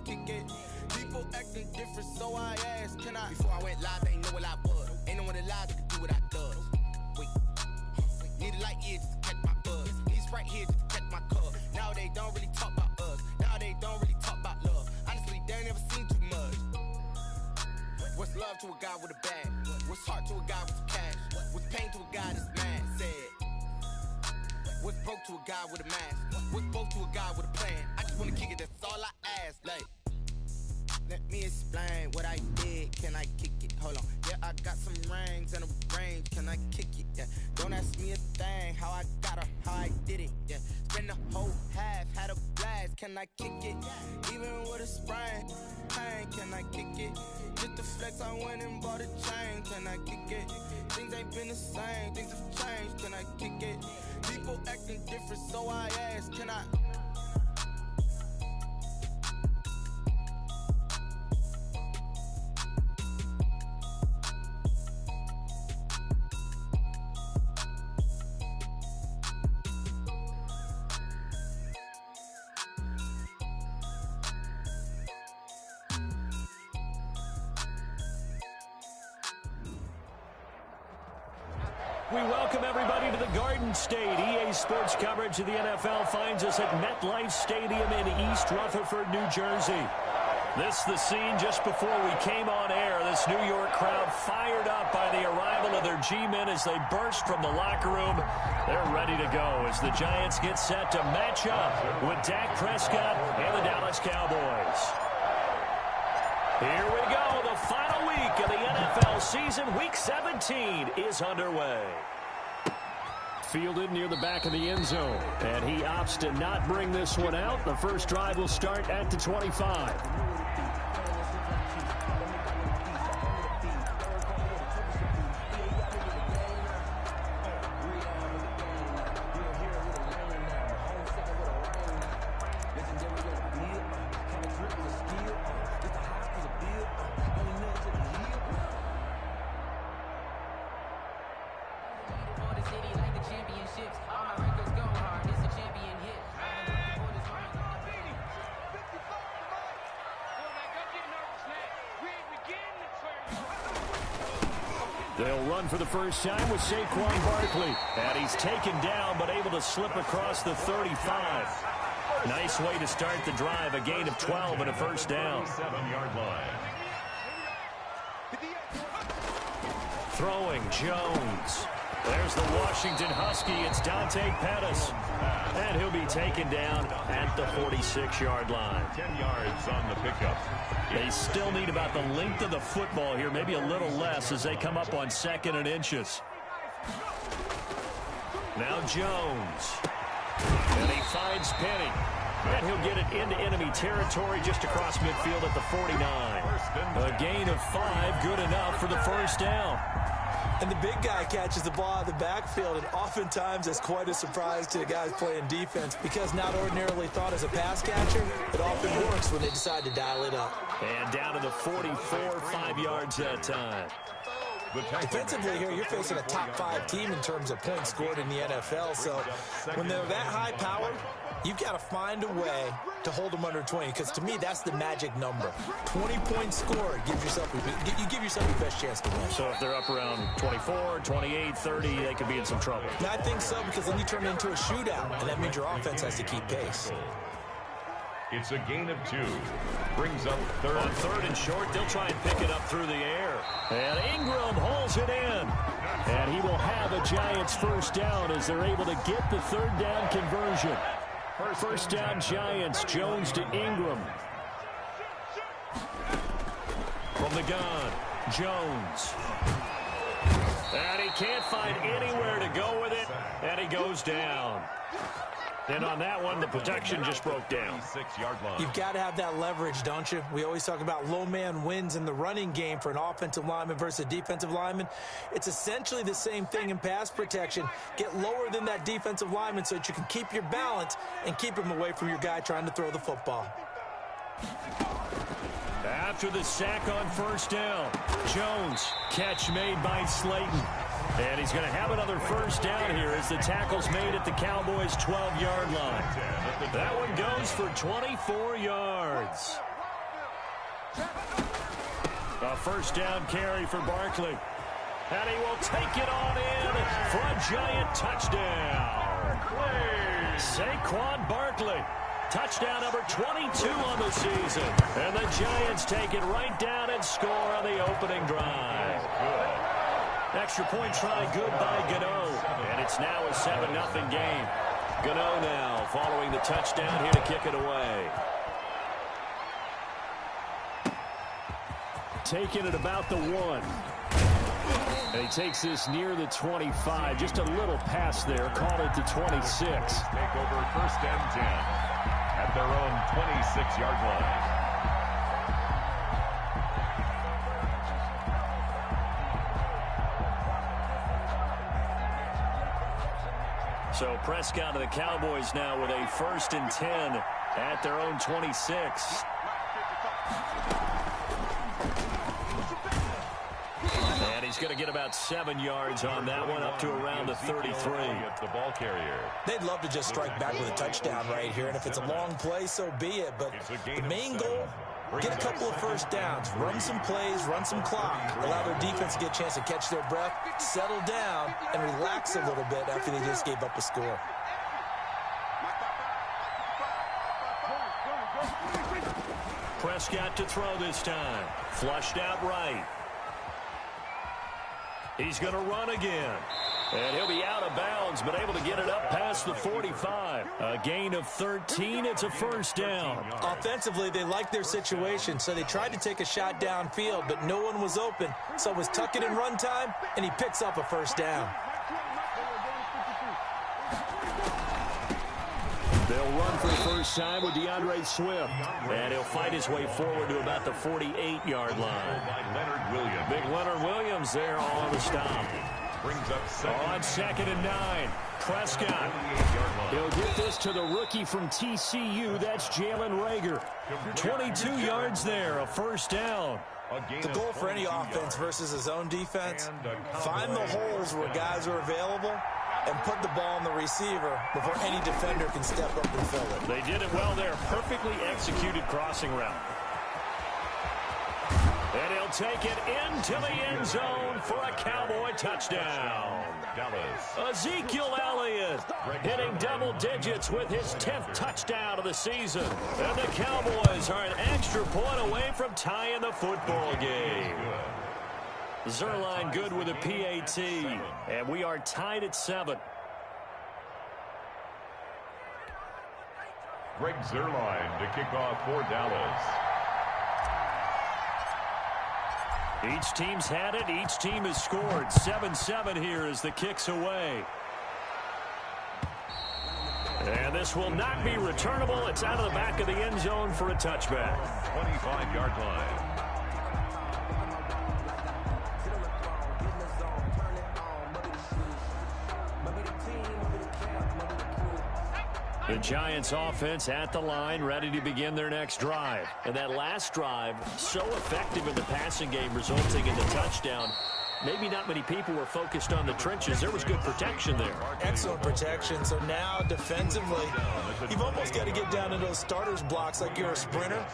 kick it? People acting different, so I asked, can I? Before I went live, they know what I was. Ain't no one alive that can do what I does. Wait, need a light here just to catch my buzz. Need Sprite here just to catch my cup. Now they don't really talk about us. Now they don't really talk about love. Honestly, they ain't never seen too much. What's love to a guy with a bag? What's heart to a guy with cash? What's pain to a guy that's mad? Said. What's broke to a guy with a mask? What's broke to a guy with a plan? I just wanna kick it, that's all I ask. Like, let me explain what I did. Can I kick it? Hold on. Yeah, I got some rings and a range. Can I kick it? Yeah. Don't ask me a thing. How I got her, how I did it. Yeah. Spend the whole half, had a blast. Can I kick it? Even with a sprain, pain. Can I kick it? Just the flex, I went and bought a chain. Can I kick it? Things ain't been the same. Things have changed. Can I kick it? People acting different, so I ask, can I? We welcome everybody to the Garden State. EA Sports coverage of the NFL finds us at MetLife Stadium in East Rutherford, New Jersey. This is the scene just before we came on air. This New York crowd fired up by the arrival of their G-men as they burst from the locker room. They're ready to go as the Giants get set to match up with Dak Prescott and the Dallas Cowboys. Here we go. The final week of the NFL season. Week 17 is underway. Fielded near the back of the end zone. And he opts to not bring this one out. The first drive will start at the 25. They'll run for the first time with Saquon Barkley. And he's taken down, but able to slip across the 35. Nice way to start the drive. A gain of 12 and a first down. 7-yard line. Throwing Jones. There's the Washington Husky. It's Dante Pettis. And he'll be taken down at the 46-yard line. 10 yards on the pickup. They still need about the length of the football here, maybe a little less as they come up on 2nd and inches. Now Jones. And he finds Penny. And he'll get it into enemy territory just across midfield at the 49. A gain of 5, good enough for the first down. And the big guy catches the ball out of the backfield, and oftentimes that's quite a surprise to the guys playing defense because not ordinarily thought as a pass catcher, it often works when they decide to dial it up. And down to the 44, 5 yards that time. Defensively here, you're facing a top 5 team in terms of points scored in the NFL, so when they're that high powered, you've got to find a way to hold them under 20, because to me, that's the magic number. 20 points scored, you give yourself your best chance to win. So if they're up around 24, 28, 30, they could be in some trouble. And I think so, because then you turn it into a shootout, and that means your offense has to keep pace. It's a gain of 2. Brings up third. On 3rd and short, they'll try and pick it up through the air. And Ingram holds it in. And he will have a Giants first down as they're able to get the 3rd down conversion. First down Giants. Jones to Ingram. From the gun, Jones. And he can't find anywhere to go with it. And he goes down. And on that one, the protection just broke down. 6-yard line. You've got to have that leverage, don't you? We always talk about low man wins in the running game for an offensive lineman versus a defensive lineman. It's essentially the same thing in pass protection. Get lower than that defensive lineman so that you can keep your balance and keep him away from your guy trying to throw the football. After the sack on first down, Jones, catch made by Slayton. And he's going to have another first down here as the tackle's made at the Cowboys' 12-yard line. That one goes for 24 yards. A first down carry for Barkley. And he will take it on in for a Giant touchdown. Saquon Barkley. Touchdown number 22 on the season. And the Giants take it right down and score on the opening drive. Extra point try good by Gano. And it's now a 7-0 game. Gano now following the touchdown here to kick it away. Taking it about the 1. And he takes this near the 25. Just a little pass there. Called it to 26. Take over first and 10 at their own 26-yard line. So Prescott of the Cowboys now with a first and 10 at their own 26. And he's going to get about 7 yards on that one, up to around the 33. The ball carrier. They'd love to just strike back with a touchdown right here, and if it's a long play, so be it. But the main goal, get a couple of first downs, run some plays, run some clock, allow their defense to get a chance to catch their breath, settle down, and relax a little bit after they just gave up a score. Prescott to throw this time. Flushed out right. He's going to run again. And he'll be out of bounds, but able to get it up past the 45. A gain of 13. It's a first down. Offensively, they liked their situation, so they tried to take a shot downfield, but no one was open. So it was tuck it in run time, and he picks up a first down. They'll run for the first time with DeAndre Swift. And he'll fight his way forward to about the 48-yard line. Big Leonard Williams there on the stop. Brings up on 2nd and 9. Prescott. He'll get this to the rookie from TCU. That's Jalen Reagor. 22 yards there, a first down. The goal for any offense versus his own defense, find the holes where guys are available and put the ball on the receiver before any defender can step up and fill it. They did it well there. Perfectly executed crossing route. And he'll take it into the end zone for a Cowboy touchdown. Ezekiel Elliott hitting double digits with his 10th touchdown of the season. And the Cowboys are an extra point away from tying the football game. Zerline good with a PAT. And we are tied at 7. Greg Zerline to kick off for Dallas. Each team's had it. Each team has scored. 7-7 here as the kick's away. And this will not be returnable. It's out of the back of the end zone for a touchback. 25-yard line. The Giants offense at the line, ready to begin their next drive. And that last drive, so effective in the passing game, resulting in the touchdown. Maybe not many people were focused on the trenches. There was good protection there. Excellent protection. So now defensively, you've almost got to get down to those starters blocks like you're a sprinter.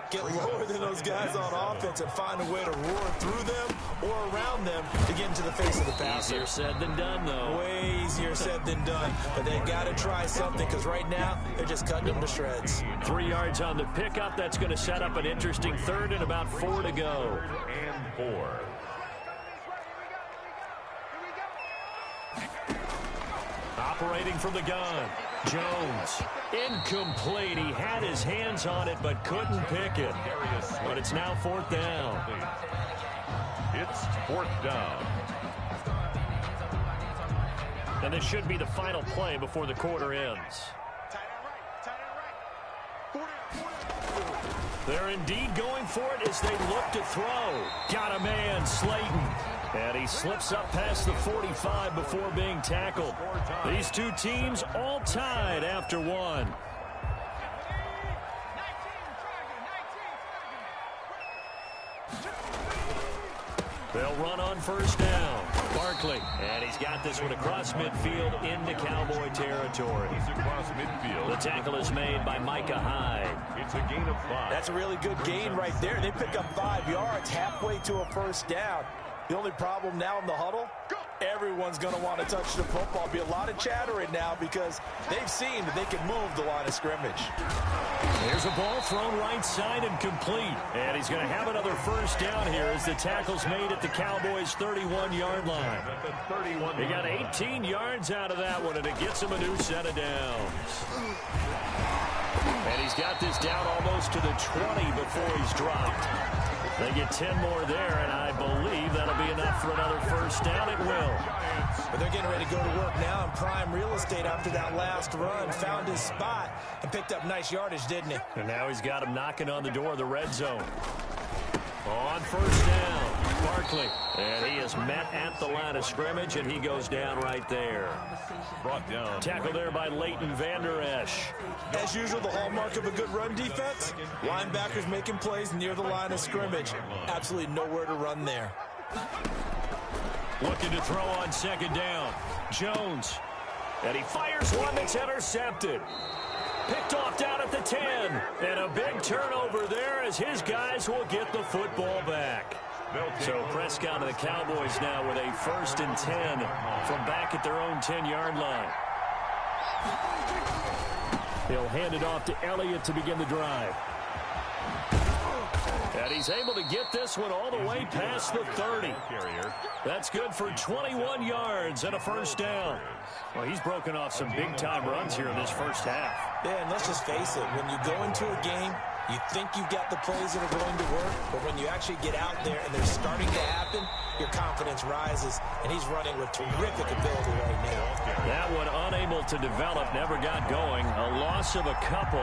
Get lower than those guys on offense and find a way to roar through them or around them to get into the face of the passer. Easier said than done, though. Way easier said than done. But they've got to try something because right now they're just cutting them to shreds. 3 yards on the pickup. That's going to set up an interesting third and about 4 to go. And 4. Operating from the gun. Jones. Incomplete. He had his hands on it but couldn't pick it. But it's now 4th down. It's 4th down. And this should be the final play before the quarter ends. They're indeed going for it as they look to throw. Got a man, Slayton. And he slips up past the 45 before being tackled. These two teams all tied after 1. They'll run on first down. Barkley, and he's got this one across midfield into Cowboy territory. It's across midfield. The tackle is made by Micah Hyde. It's a gain of 5. That's a really good gain right there. They pick up 5 yards halfway to a first down. The only problem now in the huddle, everyone's going to want to touch the football. Be a lot of chattering now because they've seen that they can move the line of scrimmage. Here's a ball thrown right side and complete. And he's going to have another first down here as the tackle's made at the Cowboys' 31-yard line. He got 18 yards out of that one, and it gets him a new set of downs. And he's got this down almost to the 20 before he's dropped. They get 10 more there, and I believe that'll be enough for another first down. It will. But they're getting ready to go to work now in prime real estate after that last run. Found his spot and picked up nice yardage, didn't he? And now he's got him knocking on the door of the red zone. On first down, Barkley. And he is met at the line of scrimmage, and he goes down right there. Brought down. Tackle there by Leighton Vander Esch. As usual, the hallmark of a good run defense, linebackers making plays near the line of scrimmage. Absolutely nowhere to run there. Looking to throw on second down. Jones. And he fires one that's intercepted. Picked off down at the 10. And a big turnover there as his guys will get the football back. So Prescott and the Cowboys now with a 1st and 10 from back at their own 10-yard line. He'll hand it off to Elliott to begin the drive. And he's able to get this one all the way past the 30. That's good for 21 yards and a first down. Well, he's broken off some big-time runs here in this first half. Yeah, and let's just face it. When you go into a game, you think you've got the plays that are going to work, but when you actually get out there and they're starting to happen, your confidence rises, and he's running with terrific ability right now. That one unable to develop, never got going. A loss of a couple,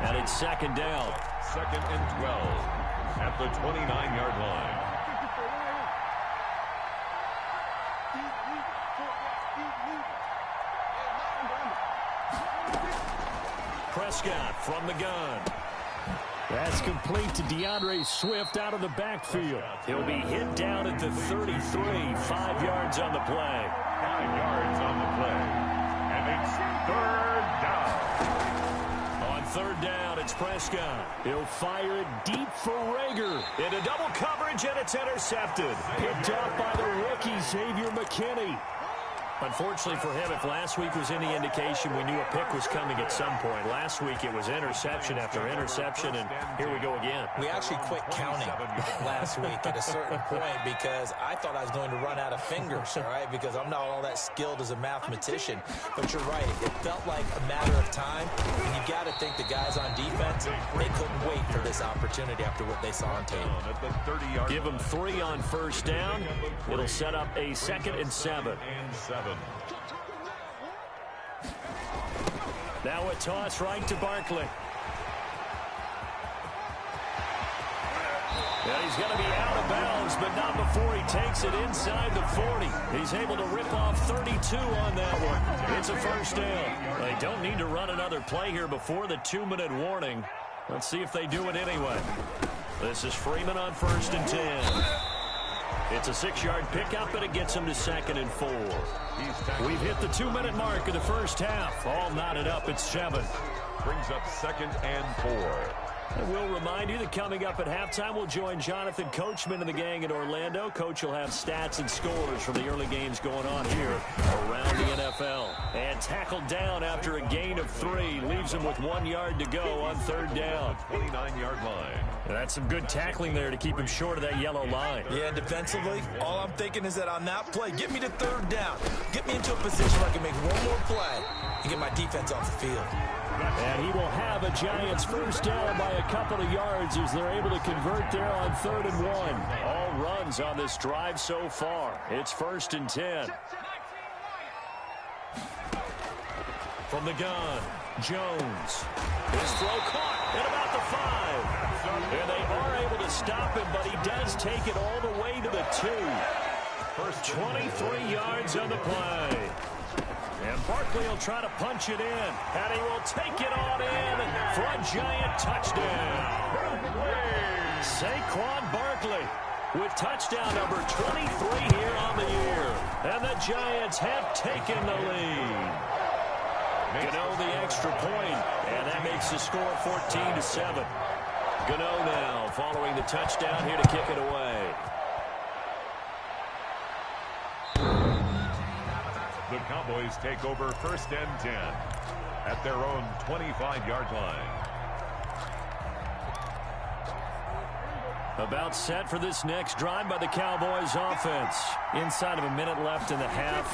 and it's second down. 2nd and 12 at the 29-yard line. Prescott from the gun. That's complete to DeAndre Swift out of the backfield. He'll be hit down at the 33, 5 yards on the play. 5 yards on the play. And it's 3rd down. On 3rd down, it's Prescott. He'll fire it deep for Rager. Into double coverage, and it's intercepted. Picked up by the rookie, Xavier McKinney. Unfortunately for him, if last week was any indication, we knew a pick was coming at some point. Last week it was interception after interception, and here we go again. We actually quit counting last week at a certain point because I thought I was going to run out of fingers, all right, because I'm not all that skilled as a mathematician. But you're right. It felt like a matter of time, and you got to think the guys on defense, they couldn't wait for this opportunity after what they saw on tape. Give them 3 on first down. It'll set up a 2nd and 7. Now a toss right to Barkley. Yeah, he's going to be out of bounds, but not before he takes it inside the 40. He's able to rip off 32 on that one. It's a first down. They don't need to run another play here before the 2-minute warning. Let's see if they do it anyway. This is Freeman on 1st and 10. It's a 6-yard pickup, and it gets him to 2nd and 4. We've hit the 2-minute mark of the first half. All knotted up at 7. Brings up 2nd and 4. I will remind you that coming up at halftime, we'll join Jonathan Coachman and the gang in Orlando. Coach will have stats and scores from the early games going on here around the NFL. And tackled down after a gain of 3. Leaves him with 1 yard to go on 3rd down. 29-yard line. And that's some good tackling there to keep him short of that yellow line. Yeah, defensively, all I'm thinking is that on that play, get me to 3rd down. Get me into a position where I can make one more play and get my defense off the field. And he will have a Giants first down by a couple of yards as they're able to convert there on 3rd and 1. All runs on this drive so far. It's 1st and 10. From the gun, Jones. His throw caught at about the 5. And they are able to stop him, but he does take it all the way to the 2. First 23 yards on the play. And Barkley will try to punch it in. And he will take it on in for a Giant touchdown. Saquon Barkley with touchdown number 23 here on the year. And the Giants have taken the lead. Gano the extra point, and that makes the score 14-7. Gano now following the touchdown here to kick it away. The Cowboys take over 1st and 10 at their own 25-yard line. About set for this next drive by the Cowboys offense. Inside of a minute left in the half.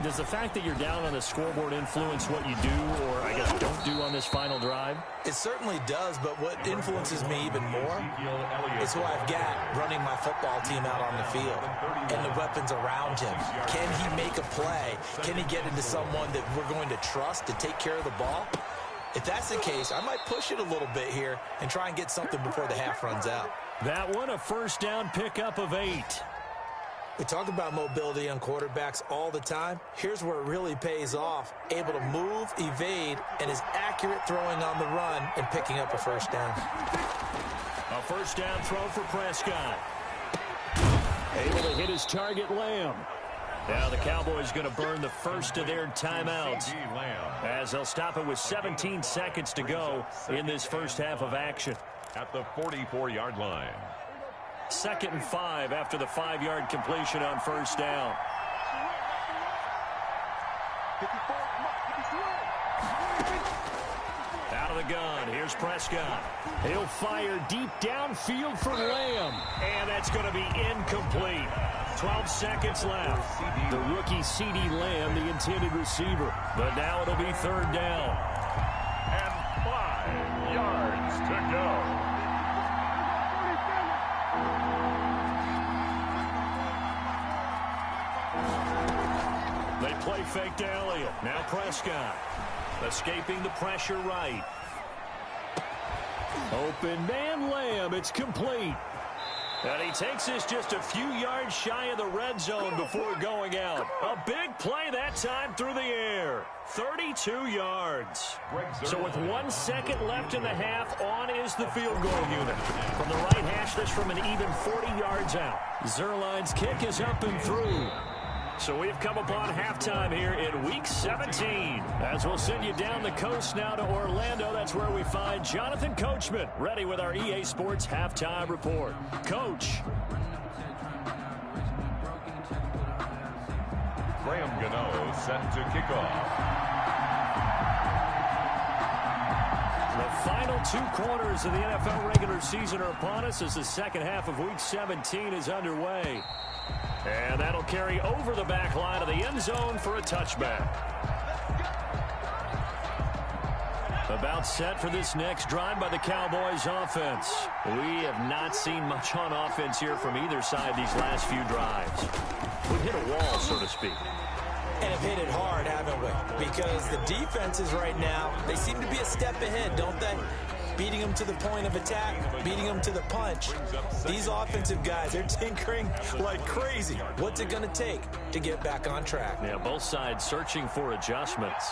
Does the fact that you're down on the scoreboard influence what you do, or I guess don't do on this final drive? It certainly does, but what influences me even more is who I've got running my football team out on the field and the weapons around him. Can he make a play? Can he get into someone that we're going to trust to take care of the ball? If that's the case, I might push it a little bit here and try and get something before the half runs out. That one, a first down pickup of 8. We talk about mobility on quarterbacks all the time. Here's where it really pays off. Able to move, evade, and is accurate throwing on the run and picking up a first down. A first down throw for Prescott. Able to hit his target, Lamb. Now the Cowboys going to burn the first of their timeouts as they'll stop it with 17 seconds to go in this first half of action. At the 44-yard line. 2nd and 5 after the 5-yard completion on first down. Out of the gun, here's Prescott. He'll fire deep downfield for Lamb, and that's going to be incomplete. 12 seconds left. The rookie C.D. Lamb, the intended receiver. But now it'll be 3rd down. And 5 yards to go. They play fake to Elliott. Now Prescott. Escaping the pressure right. Open man Lamb. It's complete. And he takes this just a few yards shy of the red zone before going out. A big play that time through the air. 32 yards. So with 1 second left in the half, on is the field goal unit. From the right hash, this from an even 40 yards out. Zerline's kick is up and through. So we've come upon halftime here in Week 17. As we'll send you down the coast now to Orlando, that's where we find Jonathan Coachman, ready with our EA Sports Halftime Report. Coach. Graham Gano set to kick off. The final 2 quarters of the NFL regular season are upon us as the second half of Week 17 is underway. And that'll carry over the back line of the end zone for a touchback. About set for this next drive by the Cowboys offense. We have not seen much on offense here from either side these last few drives. We've hit a wall, so to speak. And have hit it hard, haven't we? Because the defenses right now, they seem to be a step ahead, don't they? Beating them to the point of attack, beating them to the punch. These offensive guys, they're tinkering like crazy. What's it going to take to get back on track? Yeah, both sides searching for adjustments.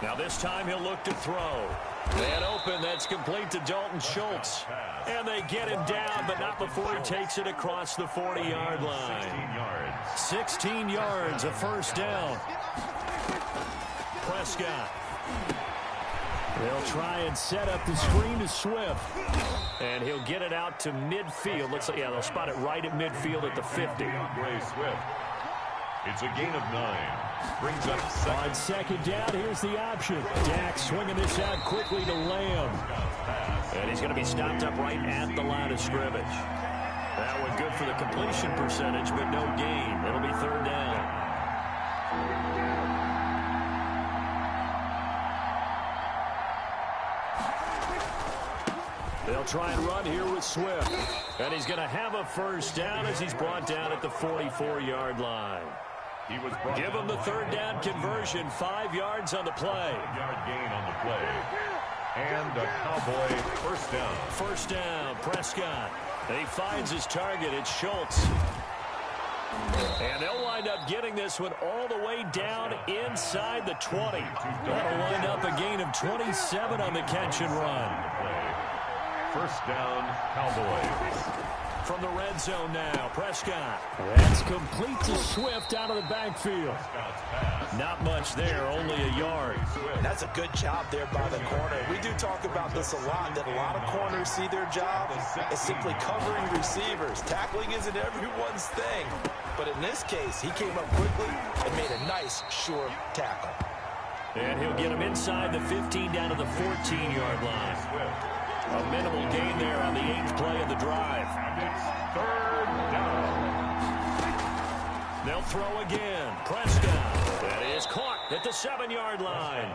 Now this time he'll look to throw. And open, that's complete to Dalton Schultz. And they get him down, but not before he takes it across the 40-yard line. 16 yards, a first down. Prescott. They'll try and set up the screen to Swift. And he'll get it out to midfield. Looks like, yeah, they'll spot it right at midfield at the 50. Swift. It's a gain of 9. Brings up second. On second down, here's the option. Dak swinging this out quickly to Lamb. And he's going to be stopped up right at the line of scrimmage. That one good for the completion percentage, but no gain. It'll be 3rd down. They'll try and run here with Swift. And he's going to have a first down as he's brought down at the 44-yard line. Give him the 3rd down conversion. 5 yards on the play. 5-yard gain on the play. And a Cowboy first down. First down, Prescott. And he finds his target. It's Schultz. And they'll wind up getting this one all the way down inside the 20. That'll wind up a gain of 27 on the catch and run. First down, Cowboys. From the red zone now, Prescott. That's complete to Swift out of the backfield. Not much there, only a yard. And that's a good job there by the corner. We do talk about this a lot, that a lot of corners see their job as simply covering receivers. Tackling isn't everyone's thing. But in this case, he came up quickly and made a nice, sure tackle. And he'll get him inside the 15 down to the 14-yard line. A minimal gain there on the 8th play of the drive. And it's third down. They'll throw again. Prescott. That is caught at the 7-yard line.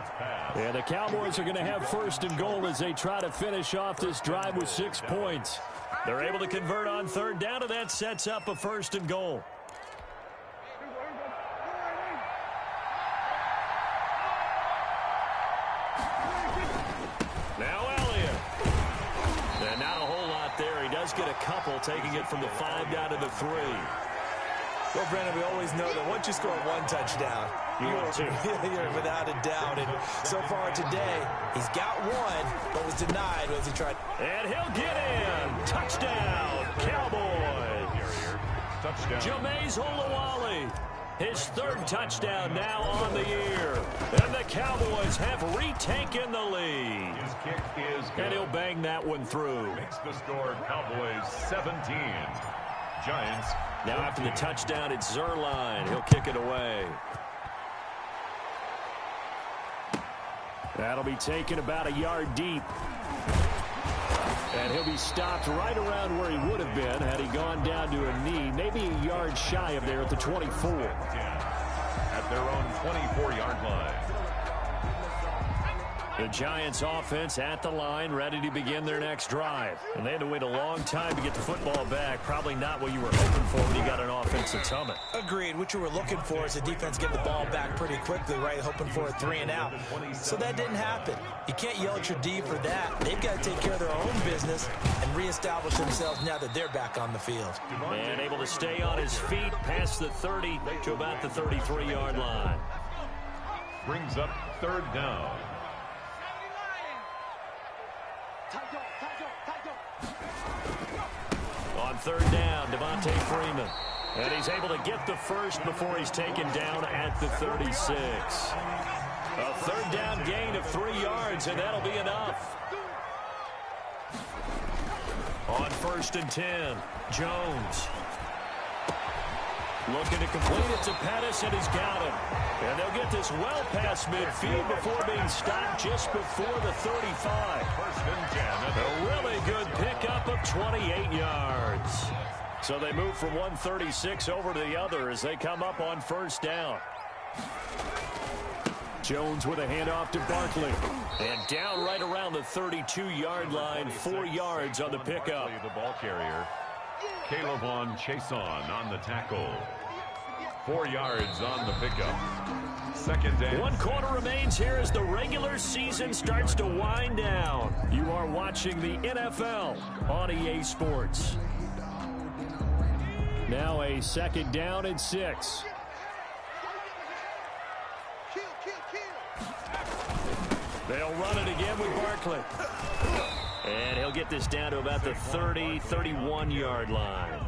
And the Cowboys are going to have first and goal as they try to finish off this drive with 6 points. They're able to convert on third down, and that sets up a first and goal. Now Elliott. And not a whole lot there. He does get a couple, taking it from the 5 down to the 3. Well, Brandon, we always know that once you score one touchdown, you're without a doubt. And so far today, he's got one, but was denied as he tried. And he'll get in. Touchdown, Cowboys. Touchdown. Jameis Olawale. His 3rd touchdown now on the year. And the Cowboys have retaken the lead. His kick is good. And he'll bang that one through. Makes the score Cowboys 17. Giants. Now after the touchdown, it's Zerline. He'll kick it away. That'll be taken about a yard deep. And he'll be stopped right around where he would have been had he gone down to a knee, maybe a yard shy of there at the 24. At their own 24-yard line. The Giants offense at the line, ready to begin their next drive. And they had to wait a long time to get the football back. Probably not what you were hoping for when you got an offense that's humming. Agreed. What you were looking for is the defense get the ball back pretty quickly, right? Hoping for a 3 and out. So that didn't happen. You can't yell at your D for that. They've got to take care of their own business and reestablish themselves now that they're back on the field. And able to stay on his feet past the 30 to about the 33-yard line. Brings up third down. On third down, Devontae Freeman. And he's able to get the first before he's taken down at the 36. A third down gain of 3 yards, and that'll be enough. On 1st and 10, Jones. Looking to complete it to Pettis, and he's got him. And they'll get this well past midfield before being stopped just before the 35. First and 10. A really good pickup of 28 yards. So they move from 136 over to the other as they come up on first down. Jones with a handoff to Barkley. And down right around the 32-yard line, 4 yards on the pickup. The ball carrier, Caleb Chason on the tackle. 4 yards on the pickup. Second down. 1 quarter remains here as the regular season starts to wind down. You are watching the NFL on EA Sports. Now a 2nd down and 6. They'll run it again with Barkley. And he'll get this down to about the 30, 31-yard line.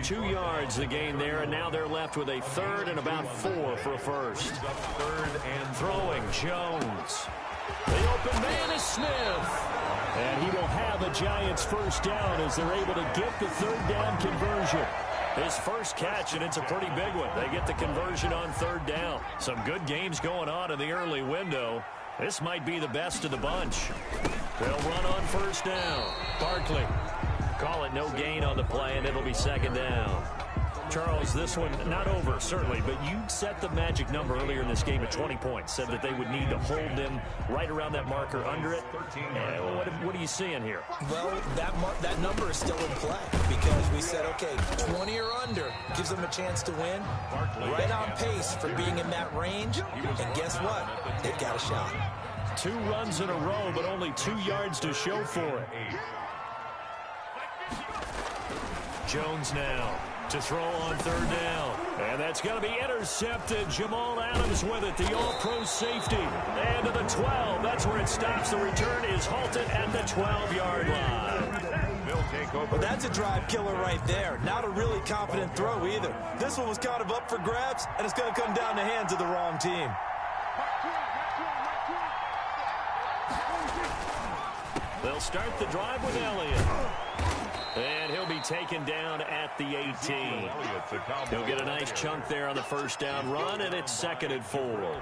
2 yards the gain there, and now they're left with a 3rd and about 4 for a first. Third and Throwing Jones. The open man is Smith. And he will have a Giants first down as they're able to get the 3rd down conversion. His first catch, and it's a pretty big one. They get the conversion on 3rd down. Some good games going on in the early window. This might be the best of the bunch. They'll run on first down. Barkley. Call it no gain on the play, and it'll be 2nd down. Charles, this one not over, certainly, but you set the magic number earlier in this game at 20 points. Said that they would need to hold them right around that marker under it. What are you seeing here? Well, that number is still in play because we said, okay, 20 or under gives them a chance to win. Right on pace for being in that range. And guess what? They've got a shot. 2 runs in a row, but only 2 yards to show for it. Jones now. To throw on third down. And that's going to be intercepted. Jamal Adams with it, the all-pro safety. And to the 12. That's where it stops. The return is halted at the 12-yard line. They'll take over. Well, that's a drive killer right there. Not a really confident throw either. This one was kind of up for grabs, and it's going to come down the hands of the wrong team. They'll start the drive with Elliott. And he'll be taken down at the 18. He'll get a nice chunk there on the first down run, and it's 2nd and 4.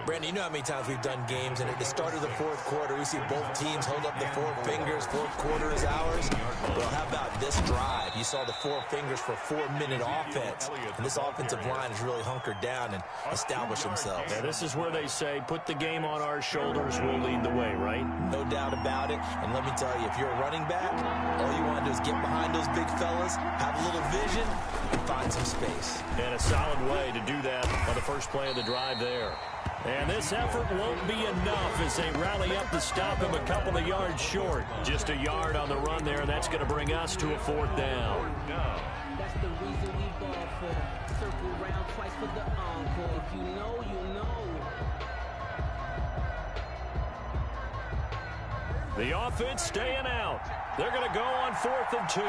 Brandon, you know how many times we've done games, and at the start of the fourth quarter, we see both teams hold up the four fingers. Fourth quarter is ours. Well, how about this drive? You saw the four fingers for a 4-minute offense, and this offensive line has really hunkered down and established themselves. Yeah, this is where they say, put the game on our shoulders, we'll lead the way, right? No doubt about it. And let me tell you, if you're a running back, all you want to do is get behind those big fellas, have a little vision, and find some space. And a solid way to do that on the first play of the drive there. And this effort won't be enough as they rally up to stop him a couple of yards short. Just a yard on the run there, and that's going to bring us to a 4th down. That's the reason we ball for. Circle round twice for the encore. If you know, you know. The offense staying out. They're going to go on 4th and 2.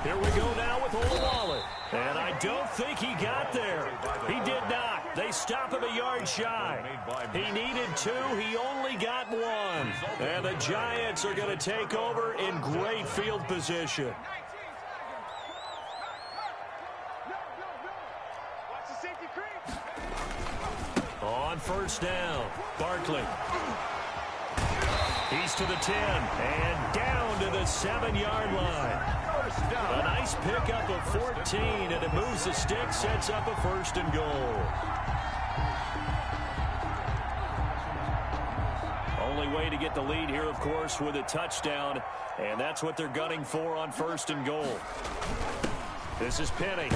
Here we go now with Olawale. And I don't think he got there. He did not. They stop him a yard shy. He needed 2. He only got 1. And the Giants are going to take over in great field position. On first down, Barkley. He's to the 10 and down to the 7-yard line. A nice pickup of 14, and it moves the stick, sets up a 1st and goal. Only way to get the lead here, of course, with a touchdown, and that's what they're gunning for on 1st and goal. This is Penny.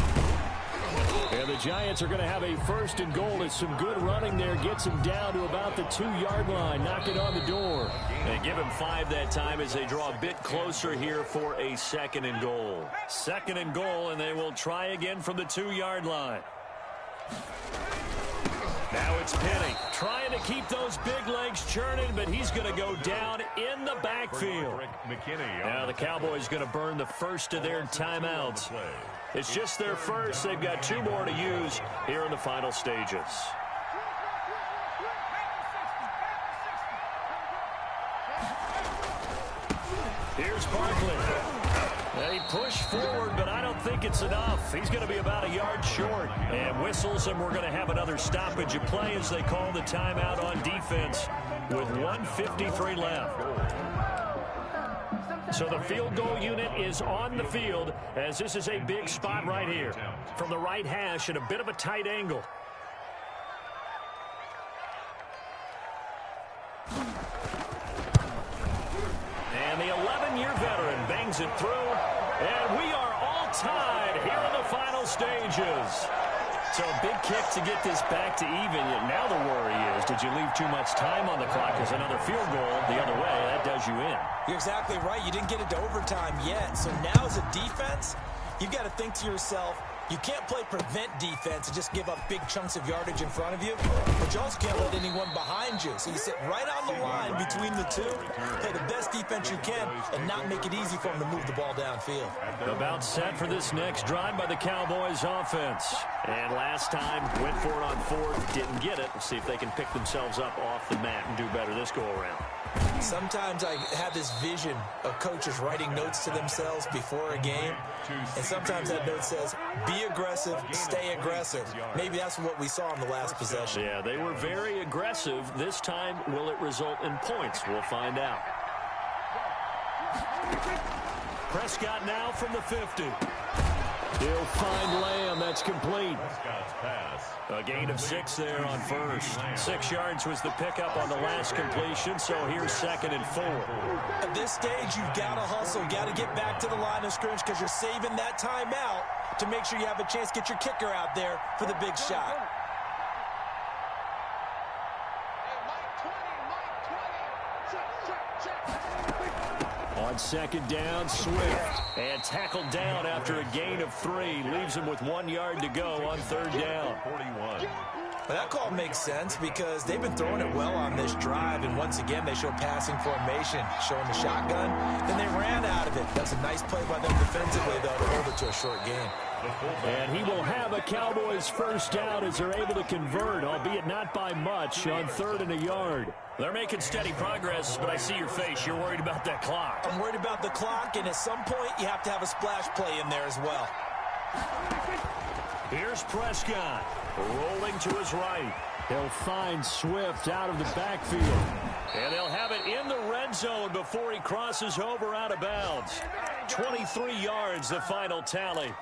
And the Giants are going to have a 1st and goal. It's some good running there. Gets him down to about the 2-yard line. Knock it on the door. And give him 5 that time as they draw a bit closer here for a 2nd and goal. 2nd and goal, and they will try again from the 2-yard line. Now it's Penny trying to keep those big legs churning, but he's going to go down in the backfield. Now the Cowboys going to burn the first of their timeouts. It's just their first. They've got 2 more to use here in the final stages. Here's Barkley. They push forward, but I don't think it's enough. He's going to be about a yard short. And whistles, and we're going to have another stoppage of play as they call the timeout on defense with 1:53 left. So the field goal unit is on the field as this is a big spot right here. From the right hash at a bit of a tight angle. And the 11-year veteran bangs it through. And we are all tied here in the final stages. So a big kick to get this back to even. Now the worry is, did you leave too much time on the clock? Because another field goal the other way, that does you in. You're exactly right. You didn't get it to overtime yet. So now as a defense, you've got to think to yourself, you can't play prevent defense and just give up big chunks of yardage in front of you, but you also can't let anyone behind you. So you sit right on the line between the two, play the best defense you can, and not make it easy for them to move the ball downfield. About set for this next drive by the Cowboys offense. And last time, went for it on 4th, didn't get it. We'll see if they can pick themselves up off the mat and do better this go-around. Sometimes I have this vision of coaches writing notes to themselves before a game, and sometimes that note says, be aggressive, stay aggressive. Maybe that's what we saw in the last possession. Yeah, they were very aggressive. This time, will it result in points? We'll find out. Prescott now from the 50. He'll find Lamb. That's complete. A gain of 6 there on first. 6 yards was the pickup on the last completion, so here's 2nd and 4. At this stage, you've got to hustle. You've got to get back to the line of scrimmage because you're saving that timeout to make sure you have a chance to get your kicker out there for the big shot. On second down, Swift. And tackled down after a gain of 3. Leaves him with 1 yard to go on third down. 41. Well, that call makes sense because they've been throwing it well on this drive, and once again they show passing formation, showing the shotgun. Then they ran out of it. That's a nice play by them defensively, though, to hold it to a short gain. And he will have a Cowboys first down as they're able to convert, albeit not by much, on 3rd and a yard. They're making steady progress, but I see your face. You're worried about that clock. I'm worried about the clock, and at some point you have to have a splash play in there as well. Here's Prescott, rolling to his right. He'll find Swift out of the backfield. And they'll have it in the red zone before he crosses over out of bounds. 23 yards, the final tally.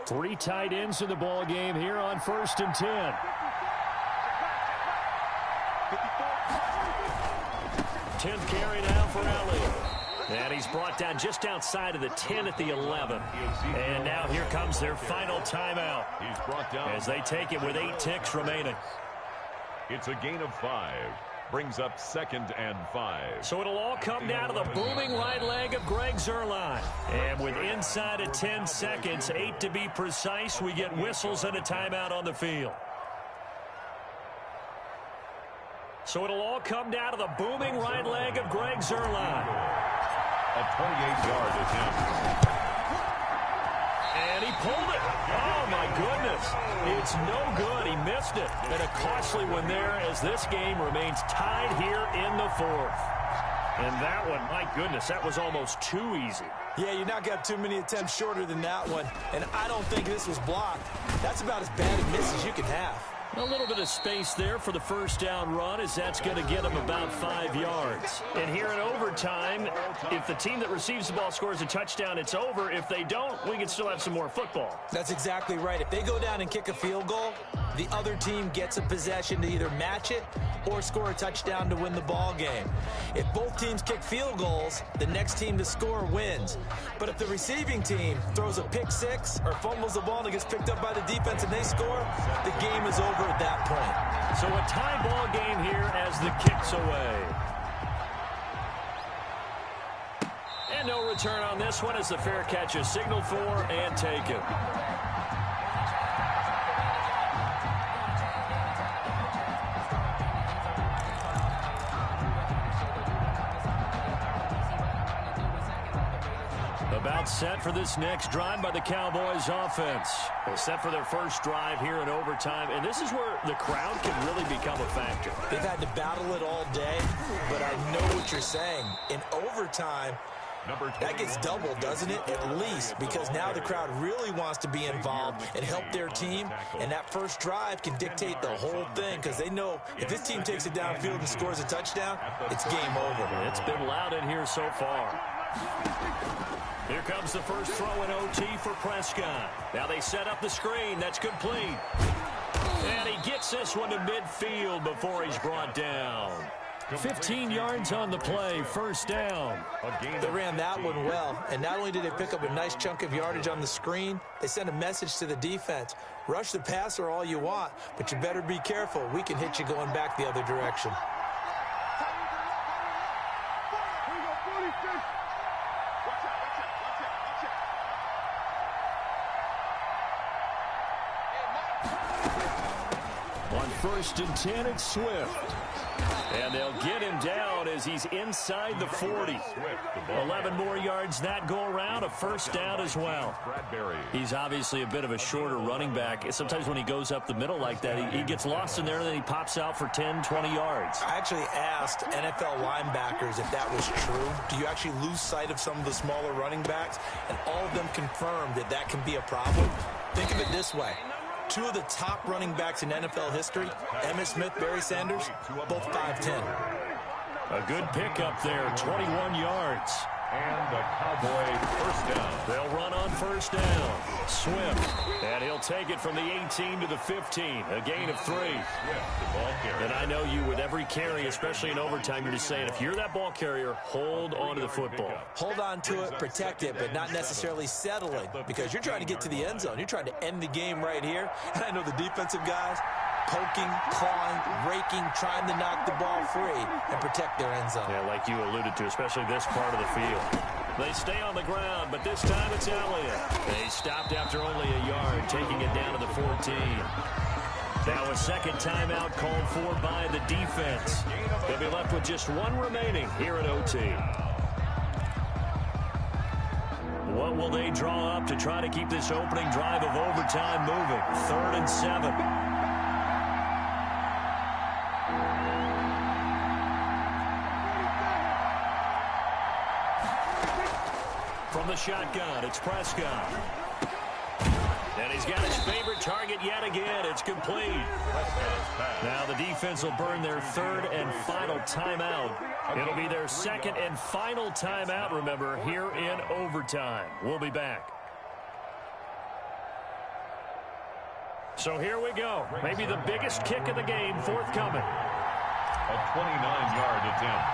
3 tight ends in the ball game here on 1st and 10. 10th carry now for Elliott. And he's brought down just outside of the 10 at the 11. And now here comes their final timeout. He's brought down as they take it with 8 ticks remaining. It's a gain of 5. Brings up 2nd and 5. So it'll all come down to the booming right leg of Greg Zuerlein. And with inside of 10 seconds, 8 to be precise, we get whistles and a timeout on the field. So it'll all come down to the booming right leg of Greg Zuerlein. A 28-yard attempt. And he pulled it. Oh, my goodness. It's no good. He missed it. And a costly one there as this game remains tied here in the 4th. And that one, my goodness, that was almost too easy. Yeah, you're not going to have too many attempts shorter than that one. And I don't think this was blocked. That's about as bad a miss as you can have. A little bit of space there for the first down run, as that's going to get him about 5 yards. And here in overtime, if the team that receives the ball scores a touchdown, it's over. If they don't, we can still have some more football. That's exactly right. If they go down and kick a field goal, the other team gets a possession to either match it or score a touchdown to win the ball game. If both teams kick field goals, the next team to score wins. But if the receiving team throws a pick 6 or fumbles the ball and it gets picked up by the defense and they score, the game is over at that point. So a tie ball game here as the kick's away. And no return on this one as the fair catch is signaled for and taken. About set for this next drive by the Cowboys offense. They're set for their first drive here in overtime, and this is where the crowd can really become a factor. They've had to battle it all day, but I know what you're saying. In overtime, that gets doubled, doesn't it? At least, because now the crowd really wants to be involved and help their team, and that first drive can dictate the whole thing because they know if this team takes it downfield and scores a touchdown, it's game over. It's been loud in here so far. Here comes the first throw in OT for Prescott. Now they set up the screen. That's complete. And he gets this one to midfield before he's brought down. 15 yards on the play, first down. They ran that one well, and not only did they pick up a nice chunk of yardage on the screen, they sent a message to the defense. Rush the passer all you want, but you better be careful. We can hit you going back the other direction. On 1st and 10, it's Swift. And they'll get him down as he's inside the 40. 11 more yards that go around, a first down as well. He's obviously a bit of a shorter running back. Sometimes when he goes up the middle like that, he gets lost in there and then he pops out for 10, 20 yards. I actually asked NFL linebackers if that was true. Do you actually lose sight of some of the smaller running backs? And all of them confirmed that that can be a problem. Think of it this way. 2 of the top running backs in NFL history, Emmitt Smith, Barry Sanders, both 5'10". A good pickup there, 21 yards. And the Cowboy first down. They'll run on first down. Swift. And he'll take it from the 18 to the 15. A gain of 3. And I know you with every carry, especially in overtime, you're just saying, if you're that ball carrier, hold on to the football. Hold on to it, protect it, but not necessarily settle it, because you're trying to get to the end zone. You're trying to end the game right here. And I know the defensive guys, poking, clawing, raking, trying to knock the ball free and protect their end zone. Yeah, like you alluded to, especially this part of the field. They stay on the ground, but this time it's Elliott. They stopped after only a yard, taking it down to the 14. Now a second timeout called for by the defense. They'll be left with just one remaining here at OT. What will they draw up to try to keep this opening drive of overtime moving? 3rd and 7. From the shotgun, it's Prescott. And he's got his favorite target yet again. It's complete. Now the defense will burn their 3rd and final timeout. It'll be their 2nd and final timeout, remember, here in overtime. We'll be back. So here we go. Maybe the biggest kick of the game forthcoming. A 29-yard attempt.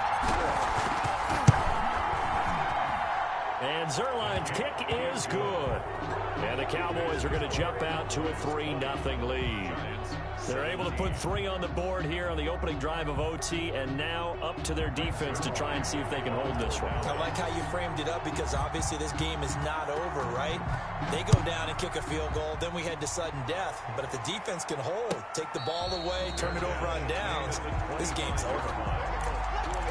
And Zerline's kick is good. And the Cowboys are going to jump out to a 3-0 lead. They're able to put 3 on the board here on the opening drive of OT, and now up to their defense to try and see if they can hold this one. I like how you framed it up because obviously this game is not over, right? They go down and kick a field goal, then we head to sudden death. But if the defense can hold, take the ball away, turn it over on downs, this game's over.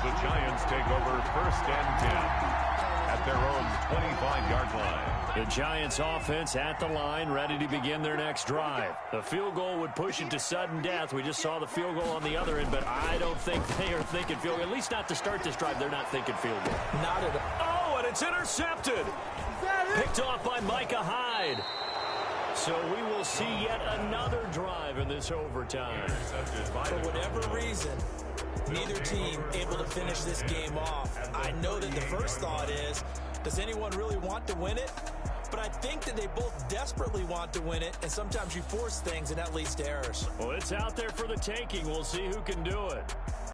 The Giants take over 1st and 10. At their own 25-yard line. The Giants offense at the line, ready to begin their next drive. The field goal would push it to sudden death. We just saw the field goal on the other end, but I don't think they are thinking field goal. At least not to start this drive. They're not thinking field goal. Not at all. Oh, and it's intercepted. Picked off by Micah Hyde. So we will see yet another drive in this overtime. For whatever reason, neither team able to finish this game off. I know that the first thought is, does anyone really want to win it? But I think that they both desperately want to win it, and sometimes you force things, and that leads to errors. Well, it's out there for the taking. We'll see who can do it.